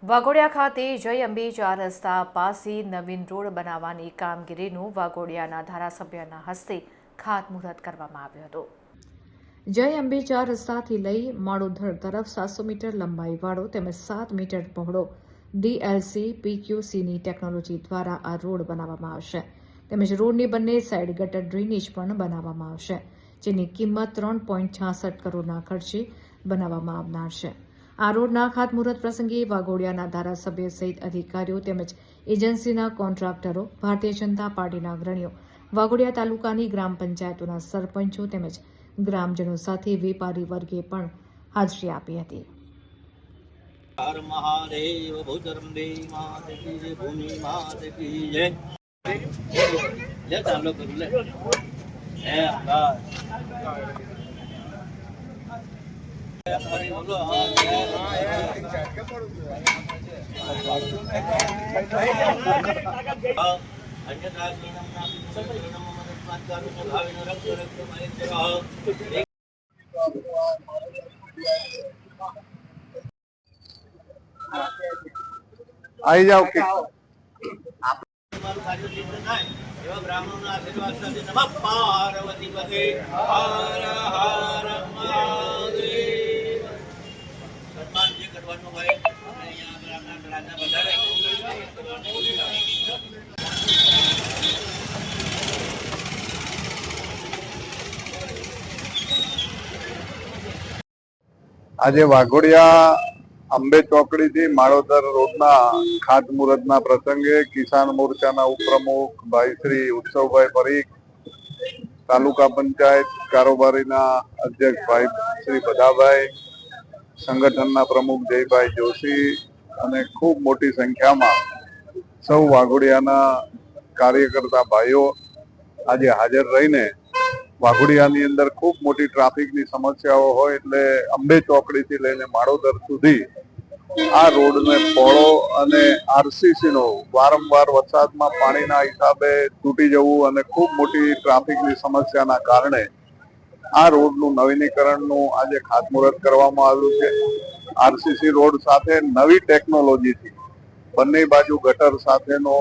વાઘોડિયા ખાતે જય અંબે 4 રસ્તા પાસે નવીન રોડ બનાવવાની કામગીરીનું વાઘોડિયાના ધારાસભ્યના હસ્તે ખાતમુહૂર્ત કરવામાં આવ્યું હતું। જય અંબે 4 રસ્તાથી લઈ માળોધર તરફ 700 મીટર લંબાઈવાળો તેમજ 7 મીટર પહોળો DLC PQCની ટેકનોલોજી દ્વારા આ રોડ બનાવવામાં આવશે તેમજ રોડની બંને સાઈડ ગટર ડ્રેનેજ પણ બનાવવામાં આવશે, જેની કિંમત 3.66 કરોડના ખર્ચે બનાવવામાં આવનાર છે। આ રોડના ખાતમુહૂર્ત પ્રસંગે વાઘોડિયાના ધારાસભ્ય સહિત અધિકારીઓ તેમજ એજન્સીના કોન્ટ્રાક્ટરો, ભારતીય જનતા પાર્ટીના અગ્રણીઓ, વાઘોડિયા તાલુકાની ગ્રામ પંચાયતોના સરપંચો તેમજ ગ્રામજનો સાથે વેપારી વર્ગે પણ હાજરી આપી હતી। હર મહાદેવ ભૂતરંબે માત કી જય, ભૂમિ માત કી જય। લે ચાલો કરું લે હે આકાશ હરી બોલો आई जाओ कि ब्राह्मणों आशीर्वाद से नमः पार्वती पते हर हर महादेव। सन्मान जे करवानो भाई અહીંયા બ્રાહ્મણ રાજા વધારે આજે વાઘોડિયા અંબે ચોકડીથી માળોદર રોડના ખાતમુહૂર્તના પ્રસંગે કિસાન મોરચાના ઉપપ્રમુખ ભાઈ શ્રી ઉત્સવભાઈ પરીખ, તાલુકા પંચાયત કારોબારીના અધ્યક્ષ ભાઈ શ્રી બધાભાઈ, સંગઠનના પ્રમુખ જયભાઈ જોશી અને ખૂબ મોટી સંખ્યામાં સૌ વાઘોડિયાના કાર્યકર્તા ભાઈઓ આજે હાજર રહીને વાઘોડિયાની અંદર ખૂબ મોટી ટ્રાફિકની સમસ્યાઓ હોય એટલે અંબે ચોકડીથી લઈને માળોદર સુધી આ રોડને પહોળો અને આરસીસીનો વારંવાર વરસાદમાં પાણીના હિસાબે તૂટી જવું અને ખૂબ મોટી ટ્રાફિકની સમસ્યાના કારણે આ રોડનું નવીનીકરણનું આજે ખાતમુહૂર્ત કરવામાં આવ્યું છે। આરસીસી રોડ સાથે નવી ટેકનોલોજીથી બંને બાજુ ગટર સાથેનો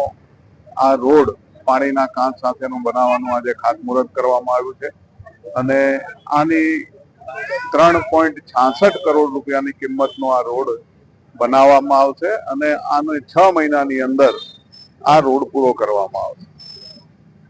આ રોડ પાણીના કાંચ સાથેનું બનાવવાનું આજે ખાતમુહૂર્ત કરવામાં આવ્યું છે અને આની 3.66 કરોડ રૂપિયાની કિંમતનો આ રોડ બનાવવામાં આવશે અને આને 6 મહિનાની અંદર આ રોડ પૂરો કરવામાં આવશે।